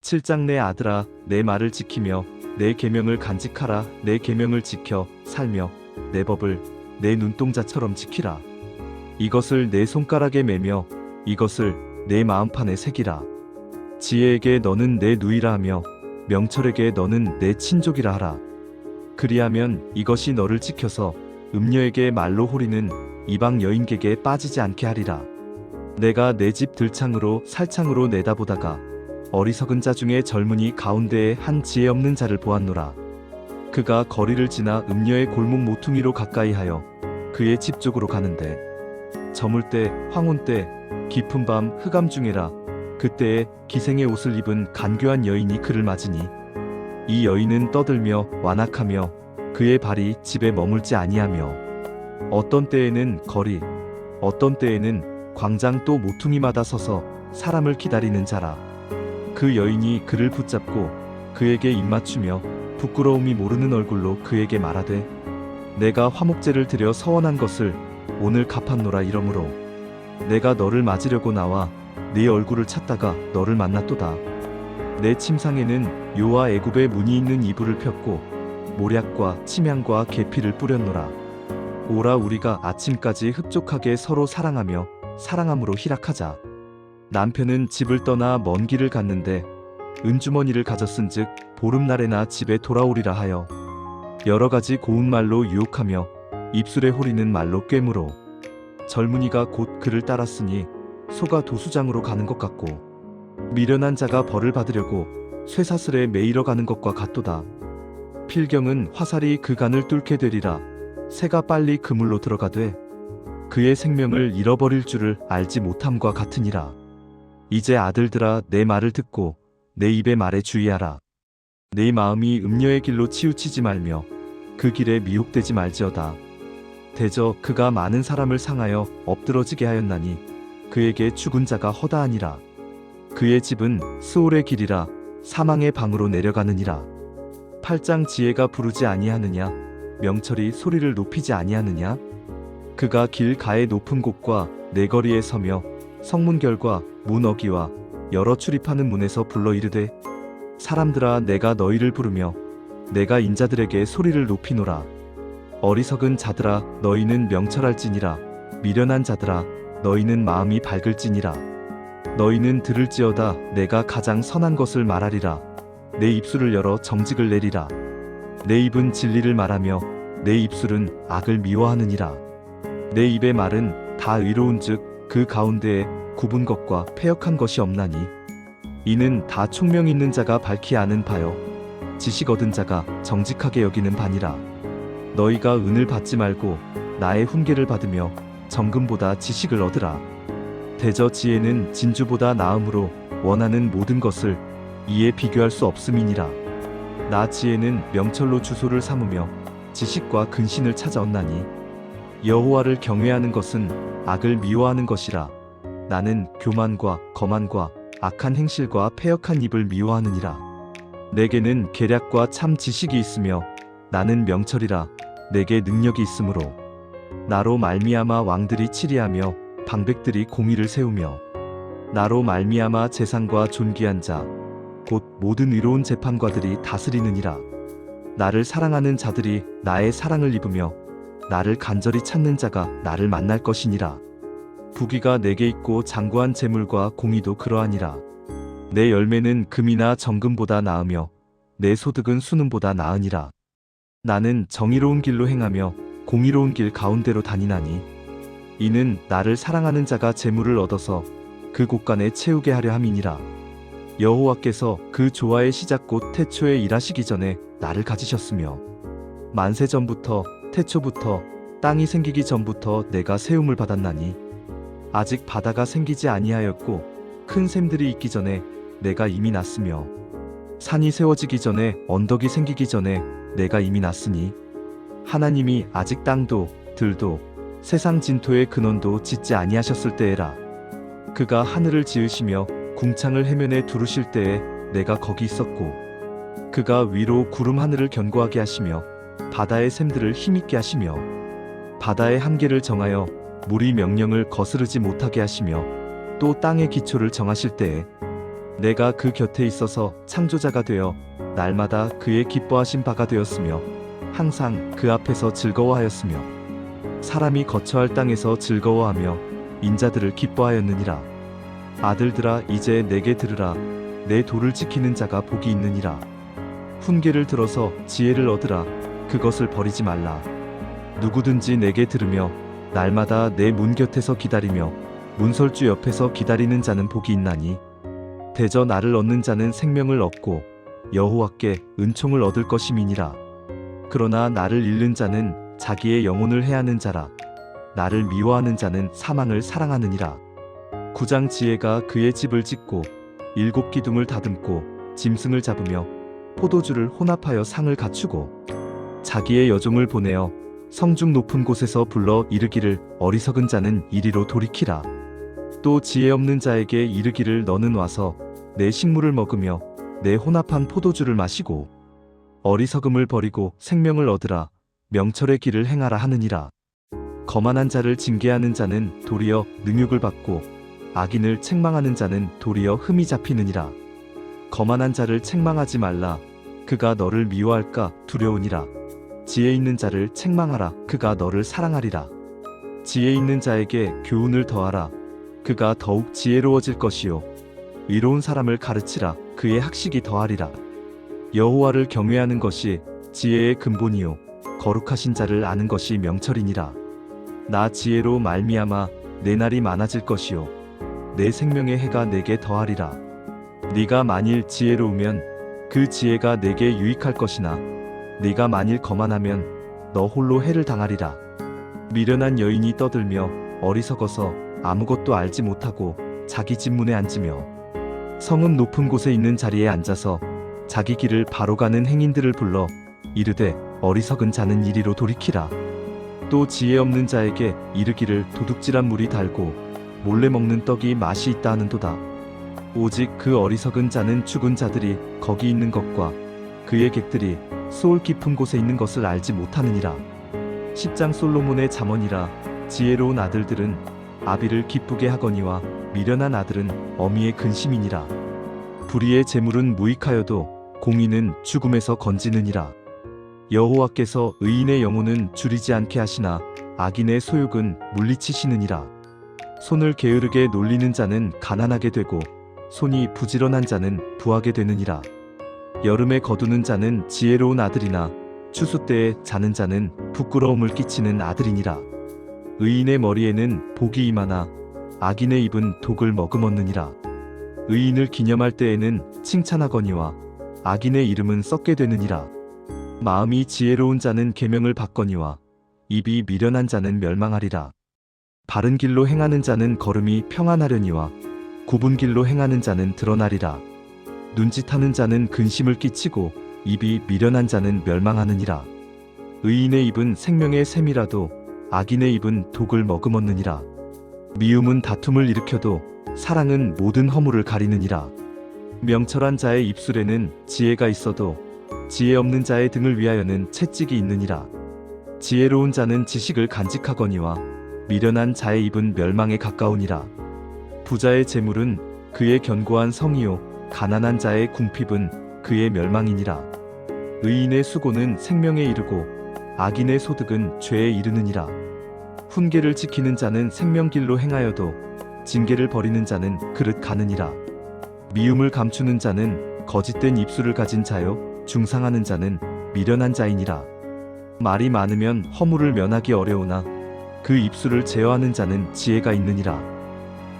7장 내 아들아 내 말을 지키며 내 계명을 간직하라. 내 계명을 지켜 살며 내 법을 내 눈동자처럼 지키라. 이것을 내 손가락에 매며 이것을 내 마음판에 새기라. 지혜에게 너는 내 누이라 하며 명철에게 너는 내 친족이라 하라. 그리하면 이것이 너를 지켜서 음녀에게 말로 호리는 이방 여인에게 빠지지 않게 하리라. 내가 내 집 들창으로 살창으로 내다보다가 어리석은 자 중에 젊은이 가운데에 한 지혜 없는 자를 보았노라. 그가 거리를 지나 음녀의 골목 모퉁이로 가까이하여 그의 집 쪽으로 가는데 저물 때 황혼 때 깊은 밤 흑암 중에라. 그때에 기생의 옷을 입은 간교한 여인이 그를 맞으니 이 여인은 떠들며 완악하며 그의 발이 집에 머물지 아니하며 어떤 때에는 거리 어떤 때에는 광장 또 모퉁이마다 서서 사람을 기다리는 자라. 그 여인이 그를 붙잡고 그에게 입맞추며 부끄러움이 모르는 얼굴로 그에게 말하되 내가 화목제를 드려 서원한 것을 오늘 갚았노라. 이러므로 내가 너를 맞으려고 나와 네 얼굴을 찾다가 너를 만났도다. 내 침상에는 요와 애굽의 무늬 있는 이불을 폈고 모략과 침향과 계피를 뿌렸노라. 오라 우리가 아침까지 흡족하게 서로 사랑하며 사랑함으로 희락하자. 남편은 집을 떠나 먼 길을 갔는데 은주머니를 가졌은즉 보름날에나 집에 돌아오리라 하여 여러 가지 고운 말로 유혹하며 입술에 호리는 말로 꿰물어 젊은이가 곧 그를 따랐으니 소가 도수장으로 가는 것 같고 미련한 자가 벌을 받으려고 쇠사슬에 매이러 가는 것과 같도다. 필경은 화살이 그 간을 뚫게 되리라. 새가 빨리 그물로 들어가되 그의 생명을 잃어버릴 줄을 알지 못함과 같으니라. 이제 아들들아 내 말을 듣고 내 입의 말에 주의하라. 내 마음이 음녀의 길로 치우치지 말며 그 길에 미혹되지 말지어다. 대저 그가 많은 사람을 상하여 엎드러지게 하였나니 그에게 죽은 자가 허다하니라. 그의 집은 스올의 길이라 사망의 방으로 내려가느니라. 8장 지혜가 부르지 아니하느냐 명철이 소리를 높이지 아니하느냐. 그가 길 가의 높은 곳과 내거리에 서며 성문결과 문 어기와 여러 출입하는 문에서 불러 이르되 사람들아 내가 너희를 부르며 내가 인자들에게 소리를 높이노라. 어리석은 자들아 너희는 명철할지니라. 미련한 자들아 너희는 마음이 밝을지니라. 너희는 들을지어다. 내가 가장 선한 것을 말하리라. 내 입술을 열어 정직을 내리라. 내 입은 진리를 말하며 내 입술은 악을 미워하느니라. 내 입의 말은 다 의로운즉 그 가운데에 굽은 것과 패역한 것이 없나니 이는 다 총명 있는 자가 밝히 아는 바요 지식 얻은 자가 정직하게 여기는 바니라. 너희가 은을 받지 말고 나의 훈계를 받으며 정금보다 지식을 얻으라. 대저 지혜는 진주보다 나음으로 원하는 모든 것을 이에 비교할 수 없음이니라. 나 지혜는 명철로 주소를 삼으며 지식과 근신을 찾아온나니 여호와를 경외하는 것은 악을 미워하는 것이라. 나는 교만과 거만과 악한 행실과 패역한 입을 미워하느니라. 내게는 계략과 참 지식이 있으며 나는 명철이라. 내게 능력이 있으므로 나로 말미암아 왕들이 치리하며 방백들이 공의를 세우며 나로 말미암아 재상과 존귀한 자 곧 모든 의로운 재판관들이 다스리느니라. 나를 사랑하는 자들이 나의 사랑을 입으며 나를 간절히 찾는 자가 나를 만날 것이니라. 부귀가 내게 있고 장구한 재물과 공의도 그러하니라. 내 열매는 금이나 정금보다 나으며 내 소득은 수능보다 나으니라. 나는 정의로운 길로 행하며 공의로운 길 가운데로 다니나니 이는 나를 사랑하는 자가 재물을 얻어서 그 곳간에 채우게 하려 함이니라. 여호와께서 그 조화의 시작 곧 태초에 일하시기 전에 나를 가지셨으며 만세 전부터 태초부터 땅이 생기기 전부터 내가 세움을 받았나니 아직 바다가 생기지 아니하였고 큰 샘들이 있기 전에 내가 이미 났으며 산이 세워지기 전에 언덕이 생기기 전에 내가 이미 났으니 하나님이 아직 땅도 들도 세상 진토의 근원도 짓지 아니하셨을 때에라. 그가 하늘을 지으시며 궁창을 해면에 두르실 때에 내가 거기 있었고 그가 위로 구름 하늘을 견고하게 하시며 바다의 샘들을 힘있게 하시며 바다의 한계를 정하여 물이 명령을 거스르지 못하게 하시며 또 땅의 기초를 정하실 때에 내가 그 곁에 있어서 창조자가 되어 날마다 그의 기뻐하신 바가 되었으며 항상 그 앞에서 즐거워하였으며 사람이 거처할 땅에서 즐거워하며 인자들을 기뻐하였느니라. 아들들아 이제 내게 들으라. 내 도를 지키는 자가 복이 있느니라. 훈계를 들어서 지혜를 얻으라. 그것을 버리지 말라. 누구든지 내게 들으며 날마다 내 문 곁에서 기다리며 문설주 옆에서 기다리는 자는 복이 있나니 대저 나를 얻는 자는 생명을 얻고 여호와께 은총을 얻을 것임이니라. 그러나 나를 잃는 자는 자기의 영혼을 해하는 자라. 나를 미워하는 자는 사망을 사랑하느니라. 구장 지혜가 그의 집을 짓고 7 기둥을 다듬고 짐승을 잡으며 포도주를 혼합하여 상을 갖추고 자기의 여종을 보내어 성중 높은 곳에서 불러 이르기를 어리석은 자는 이리로 돌이키라. 또 지혜 없는 자에게 이르기를 너는 와서 내 식물을 먹으며 내 혼합한 포도주를 마시고 어리석음을 버리고 생명을 얻으라. 명철의 길을 행하라 하느니라. 거만한 자를 징계하는 자는 도리어 능욕을 받고 악인을 책망하는 자는 도리어 흠이 잡히느니라. 거만한 자를 책망하지 말라. 그가 너를 미워할까 두려우니라. 지혜 있는 자를 책망하라. 그가 너를 사랑하리라. 지혜 있는 자에게 교훈을 더하라. 그가 더욱 지혜로워질 것이요 의로운 사람을 가르치라. 그의 학식이 더하리라. 여호와를 경외하는 것이 지혜의 근본이요 거룩하신 자를 아는 것이 명철이니라. 나 지혜로 말미암아 내 날이 많아질 것이요 내 생명의 해가 내게 더하리라. 네가 만일 지혜로우면 그 지혜가 내게 유익할 것이나 네가 만일 거만하면 너 홀로 해를 당하리라. 미련한 여인이 떠들며 어리석어서 아무것도 알지 못하고 자기 집 문에 앉으며 성읍 높은 곳에 있는 자리에 앉아서 자기 길을 바로 가는 행인들을 불러 이르되 어리석은 자는 이리로 돌이키라. 또 지혜 없는 자에게 이르기를 도둑질한 물이 달고 몰래 먹는 떡이 맛이 있다 하는도다. 오직 그 어리석은 자는 죽은 자들이 거기 있는 것과 그의 객들이 소울 깊은 곳에 있는 것을 알지 못하느니라. 10장 솔로몬의 잠언이라. 지혜로운 아들들은 아비를 기쁘게 하거니와 미련한 아들은 어미의 근심이니라. 불의의 재물은 무익하여도 공의는 죽음에서 건지느니라. 여호와께서 의인의 영혼은 줄이지 않게 하시나 악인의 소욕은 물리치시느니라. 손을 게으르게 놀리는 자는 가난하게 되고 손이 부지런한 자는 부하게 되느니라. 여름에 거두는 자는 지혜로운 아들이나 추수 때에 자는 자는 부끄러움을 끼치는 아들이니라. 의인의 머리에는 복이 임하나 악인의 입은 독을 머금었느니라. 의인을 기념할 때에는 칭찬하거니와 악인의 이름은 썩게 되느니라. 마음이 지혜로운 자는 계명을 받거니와 입이 미련한 자는 멸망하리라. 바른 길로 행하는 자는 걸음이 평안하려니와 굽은 길로 행하는 자는 드러나리라. 눈짓하는 자는 근심을 끼치고 입이 미련한 자는 멸망하느니라. 의인의 입은 생명의 샘이라도 악인의 입은 독을 머금었느니라. 미움은 다툼을 일으켜도 사랑은 모든 허물을 가리느니라. 명철한 자의 입술에는 지혜가 있어도 지혜 없는 자의 등을 위하여는 채찍이 있느니라. 지혜로운 자는 지식을 간직하거니와 미련한 자의 입은 멸망에 가까우니라. 부자의 재물은 그의 견고한 성이요 가난한 자의 궁핍은 그의 멸망이니라. 의인의 수고는 생명에 이르고 악인의 소득은 죄에 이르느니라. 훈계를 지키는 자는 생명길로 행하여도 징계를 버리는 자는 그릇 가느니라. 미움을 감추는 자는 거짓된 입술을 가진 자요 중상하는 자는 미련한 자이니라. 말이 많으면 허물을 면하기 어려우나 그 입술을 제어하는 자는 지혜가 있느니라.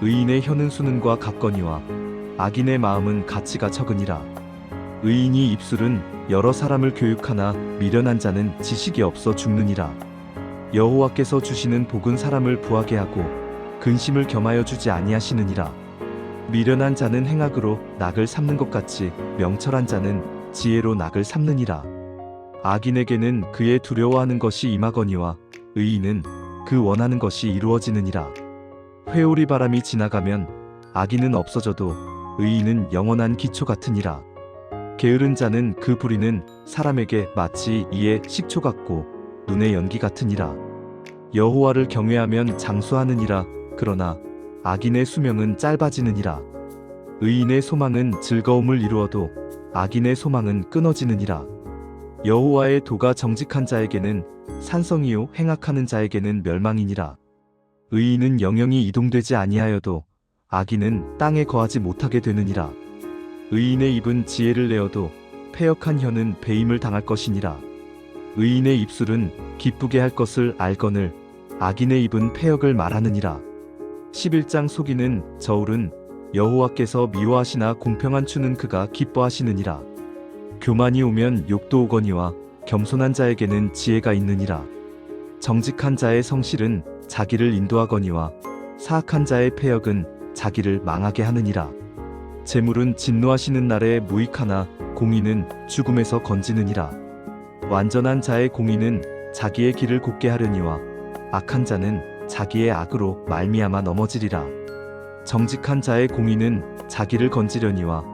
의인의 혀는 수는과 같거니와 악인의 마음은 가치가 적으니라. 의인이 입술은 여러 사람을 교육하나 미련한 자는 지식이 없어 죽느니라. 여호와께서 주시는 복은 사람을 부하게 하고 근심을 겸하여 주지 아니하시느니라. 미련한 자는 행악으로 낙을 삼는 것 같이 명철한 자는 지혜로 낙을 삼느니라. 악인에게는 그의 두려워하는 것이 임하거니와 의인은 그 원하는 것이 이루어지느니라. 회오리 바람이 지나가면 악인은 없어져도 의인은 영원한 기초 같으니라. 게으른 자는 그 부리는 사람에게 마치 이의 식초 같고 눈의 연기 같으니라. 여호와를 경외하면 장수하느니라. 그러나 악인의 수명은 짧아지느니라. 의인의 소망은 즐거움을 이루어도 악인의 소망은 끊어지느니라. 여호와의 도가 정직한 자에게는 산성이요 행악하는 자에게는 멸망이니라. 의인은 영영이 이동되지 아니하여도 악인은 땅에 거하지 못하게 되느니라. 의인의 입은 지혜를 내어도 패역한 혀는 배임을 당할 것이니라. 의인의 입술은 기쁘게 할 것을 알거늘 악인의 입은 패역을 말하느니라. 11장 속이는 저울은 여호와께서 미워하시나 공평한 추는 그가 기뻐하시느니라. 교만이 오면 욕도 오거니와 겸손한 자에게는 지혜가 있느니라. 정직한 자의 성실은 자기를 인도하거니와 사악한 자의 패역은 자기를 망하게 하느니라. 재물은 진노하시는 날에 무익하나 공의는 죽음에서 건지느니라. 완전한 자의 공의는 자기의 길을 곱게 하려니와 악한 자는 자기의 악으로 말미암아 넘어지리라. 정직한 자의 공의는 자기를 건지려니와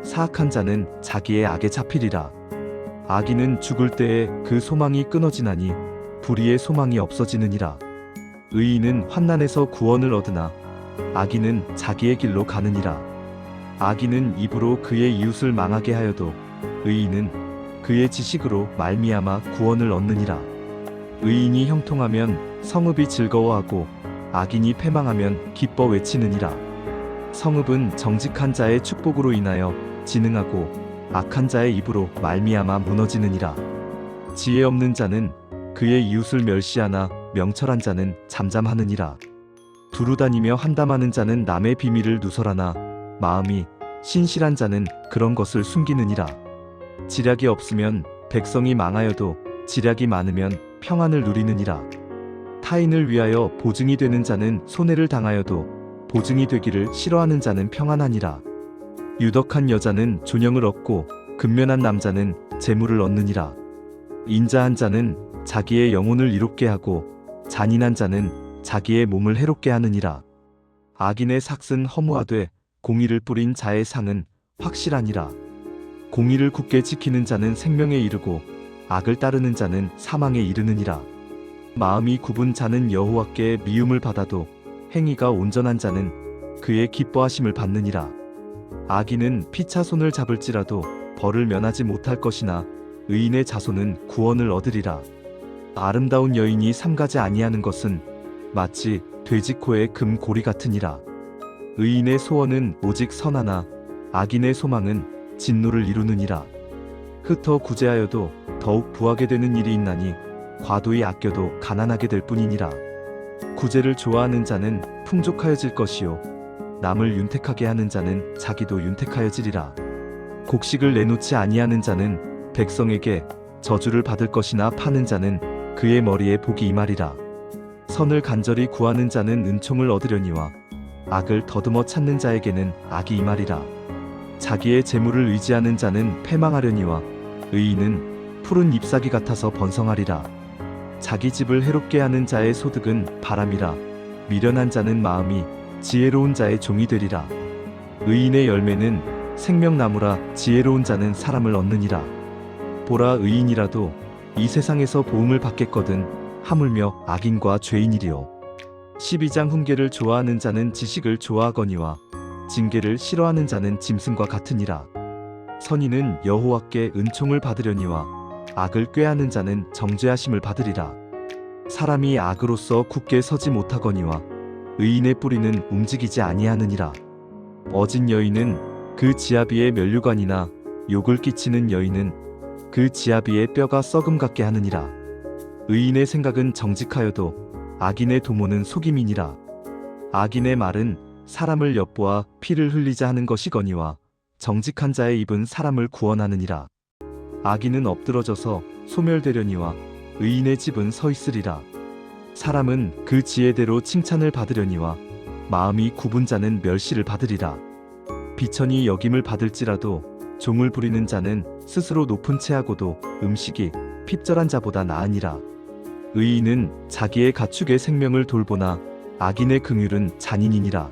사악한 자는 자기의 악에 잡히리라. 악인은 죽을 때에 그 소망이 끊어지나니 불의의 소망이 없어지느니라. 의인은 환난에서 구원을 얻으나 악인은 자기의 길로 가느니라. 악인은 입으로 그의 이웃을 망하게 하여도 의인은 그의 지식으로 말미암아 구원을 얻느니라. 의인이 형통하면 성읍이 즐거워하고 악인이 패망하면 기뻐 외치느니라. 성읍은 정직한 자의 축복으로 인하여 진흥하고 악한 자의 입으로 말미암아 무너지느니라. 지혜 없는 자는 그의 이웃을 멸시하나 명철한 자는 잠잠하느니라. 두루다니며 한담하는 자는 남의 비밀을 누설하나 마음이 신실한 자는 그런 것을 숨기느니라. 지략이 없으면 백성이 망하여도 지략이 많으면 평안을 누리느니라. 타인을 위하여 보증이 되는 자는 손해를 당하여도 보증이 되기를 싫어하는 자는 평안하니라. 유덕한 여자는 존영을 얻고 근면한 남자는 재물을 얻느니라. 인자한 자는 자기의 영혼을 이롭게 하고 잔인한 자는 자기의 몸을 해롭게 하느니라. 악인의 삭은 허무하되 공의를 뿌린 자의 상은 확실하니라. 공의를 굳게 지키는 자는 생명에 이르고 악을 따르는 자는 사망에 이르느니라. 마음이 굽은 자는 여호와께 미움을 받아도 행위가 온전한 자는 그의 기뻐하심을 받느니라. 악인은 피차 손을 잡을지라도 벌을 면하지 못할 것이나 의인의 자손은 구원을 얻으리라. 아름다운 여인이 삼가지 아니하는 것은 마치 돼지코의 금고리 같으니라. 의인의 소원은 오직 선하나 악인의 소망은 진노를 이루느니라. 흩어 구제하여도 더욱 부하게 되는 일이 있나니 과도히 아껴도 가난하게 될 뿐이니라. 구제를 좋아하는 자는 풍족하여질 것이요 남을 윤택하게 하는 자는 자기도 윤택하여지리라. 곡식을 내놓지 아니하는 자는 백성에게 저주를 받을 것이나 파는 자는 그의 머리에 복이 임하리라. 선을 간절히 구하는 자는 은총을 얻으려니와 악을 더듬어 찾는 자에게는 악이 임하리라. 자기의 재물을 의지하는 자는 패망하려니와 의인은 푸른 잎사귀 같아서 번성하리라. 자기 집을 해롭게 하는 자의 소득은 바람이라. 미련한 자는 마음이 지혜로운 자의 종이 되리라. 의인의 열매는 생명나무라. 지혜로운 자는 사람을 얻느니라. 보라, 의인이라도 이 세상에서 보응을 받겠거든 하물며 악인과 죄인이리요. 12장 훈계를 좋아하는 자는 지식을 좋아하거니와 징계를 싫어하는 자는 짐승과 같으니라. 선인은 여호와께 은총을 받으려니와 악을 꾀하는 자는 정죄하심을 받으리라. 사람이 악으로서 굳게 서지 못하거니와 의인의 뿌리는 움직이지 아니하느니라. 어진 여인은 그 지아비의 면류관이나 욕을 끼치는 여인은 그 지아비의 뼈가 썩음 같게 하느니라. 의인의 생각은 정직하여도 악인의 도모는 속임이니라. 악인의 말은 사람을 엿보아 피를 흘리자 하는 것이거니와 정직한 자의 입은 사람을 구원하느니라. 악인은 엎드러져서 소멸되려니와 의인의 집은 서 있으리라. 사람은 그 지혜대로 칭찬을 받으려니와 마음이 굽은 자는 멸시를 받으리라. 비천이 여김을 받을지라도 종을 부리는 자는 스스로 높은 채하고도 음식이 핍절한 자보다 나으니라. 의인은 자기의 가축의 생명을 돌보나 악인의 긍휼은 잔인이니라.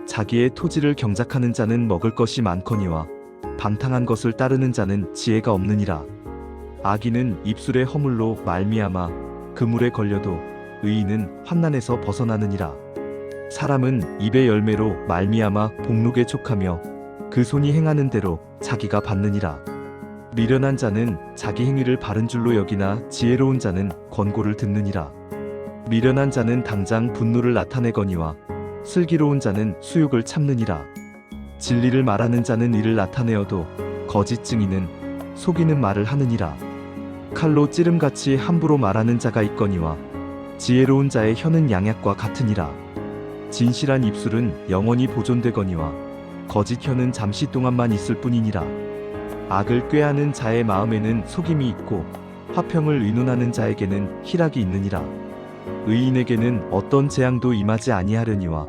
자기의 토지를 경작하는 자는 먹을 것이 많거니와 방탕한 것을 따르는 자는 지혜가 없느니라. 악인은 입술의 허물로 말미암아 그물에 걸려도 의인은 환난에서 벗어나느니라. 사람은 입의 열매로 말미암아 복록에 촉하며 그 손이 행하는 대로 자기가 받느니라. 미련한 자는 자기 행위를 바른 줄로 여기나 지혜로운 자는 권고를 듣느니라. 미련한 자는 당장 분노를 나타내거니와 슬기로운 자는 수욕을 참느니라. 진리를 말하는 자는 이를 나타내어도 거짓 증인은 속이는 말을 하느니라. 칼로 찌름같이 함부로 말하는 자가 있거니와 지혜로운 자의 혀는 양약과 같으니라. 진실한 입술은 영원히 보존되거니와 거짓 혀는 잠시 동안만 있을 뿐이니라. 악을 꾀하는 자의 마음에는 속임이 있고 화평을 의논하는 자에게는 희락이 있느니라. 의인에게는 어떤 재앙도 임하지 아니하려니와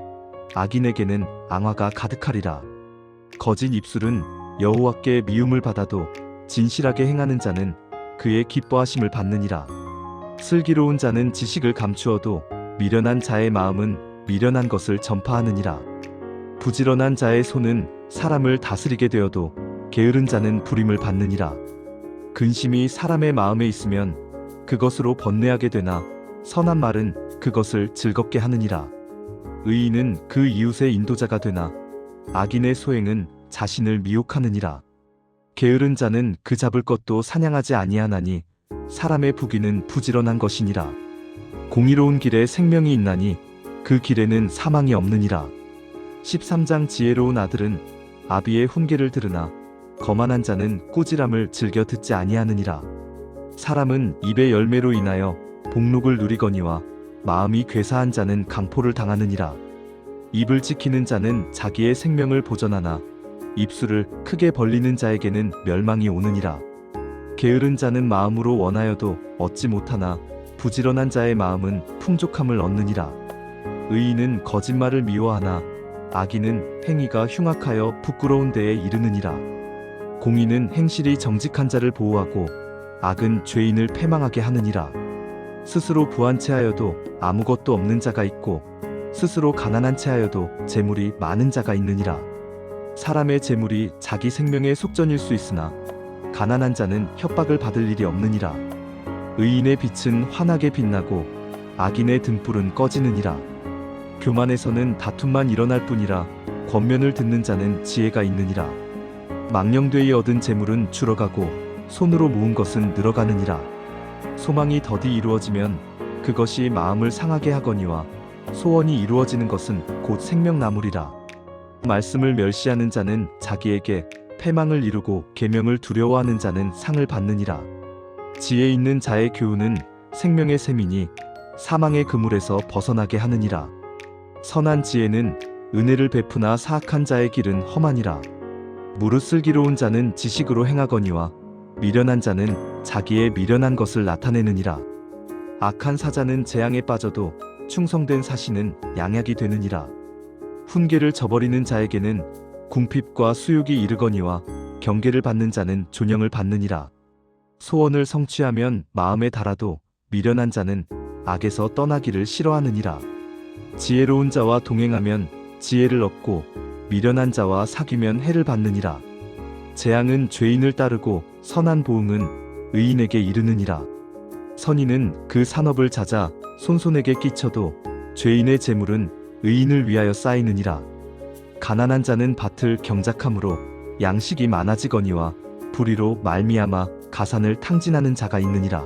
악인에게는 앙화가 가득하리라. 거짓 입술은 여호와께 미움을 받아도 진실하게 행하는 자는 그의 기뻐하심을 받느니라. 슬기로운 자는 지식을 감추어도 미련한 자의 마음은 미련한 것을 전파하느니라. 부지런한 자의 손은 사람을 다스리게 되어도 게으른 자는 부림을 받느니라. 근심이 사람의 마음에 있으면 그것으로 번뇌하게 되나 선한 말은 그것을 즐겁게 하느니라. 의인은 그 이웃의 인도자가 되나 악인의 소행은 자신을 미혹하느니라. 게으른 자는 그 잡을 것도 사냥하지 아니하나니 사람의 부귀는 부지런한 것이니라. 공의로운 길에 생명이 있나니 그 길에는 사망이 없느니라. 13장 지혜로운 아들은 아비의 훈계를 들으나 거만한 자는 꾸지람을 즐겨 듣지 아니하느니라. 사람은 입의 열매로 인하여 복록을 누리거니와 마음이 괴사한 자는 강포를 당하느니라. 입을 지키는 자는 자기의 생명을 보전하나 입술을 크게 벌리는 자에게는 멸망이 오느니라. 게으른 자는 마음으로 원하여도 얻지 못하나 부지런한 자의 마음은 풍족함을 얻느니라. 의인은 거짓말을 미워하나 악인은 행위가 흉악하여 부끄러운 데에 이르느니라. 공의는 행실이 정직한 자를 보호하고 악은 죄인을 패망하게 하느니라. 스스로 부한 채하여도 아무것도 없는 자가 있고 스스로 가난한 채하여도 재물이 많은 자가 있느니라. 사람의 재물이 자기 생명의 속전일 수 있으나 가난한 자는 협박을 받을 일이 없느니라. 의인의 빛은 환하게 빛나고 악인의 등불은 꺼지느니라. 교만에서는 다툼만 일어날 뿐이라 권면을 듣는 자는 지혜가 있느니라. 망령되이 얻은 재물은 줄어가고 손으로 모은 것은 늘어가느니라. 소망이 더디 이루어지면 그것이 마음을 상하게 하거니와 소원이 이루어지는 것은 곧 생명나물이라. 말씀을 멸시하는 자는 자기에게 패망을 이루고 계명을 두려워하는 자는 상을 받느니라. 지혜 있는 자의 교훈은 생명의 셈이니 사망의 그물에서 벗어나게 하느니라. 선한 지혜는 은혜를 베푸나 사악한 자의 길은 험하니라. 무릇 슬기로운 자는 지식으로 행하거니와 미련한 자는 자기의 미련한 것을 나타내느니라. 악한 사자는 재앙에 빠져도 충성된 사신은 양약이 되느니라. 훈계를 저버리는 자에게는 궁핍과 수욕이 이르거니와 경계를 받는 자는 존영을 받느니라. 소원을 성취하면 마음에 달아도 미련한 자는 악에서 떠나기를 싫어하느니라. 지혜로운 자와 동행하면 지혜를 얻고 미련한 자와 사귀면 해를 받느니라. 재앙은 죄인을 따르고 선한 보응은 의인에게 이르느니라. 선인은 그 산업을 찾아 손손에게 끼쳐도 죄인의 재물은 의인을 위하여 쌓이느니라. 가난한 자는 밭을 경작함으로 양식이 많아지거니와 불의로 말미암아 가산을 탕진하는 자가 있느니라.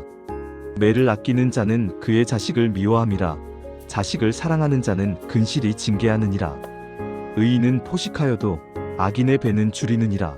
매를 아끼는 자는 그의 자식을 미워함이라. 자식을 사랑하는 자는 근실이 징계하느니라. 의인은 포식하여도 악인의 배는 줄이느니라.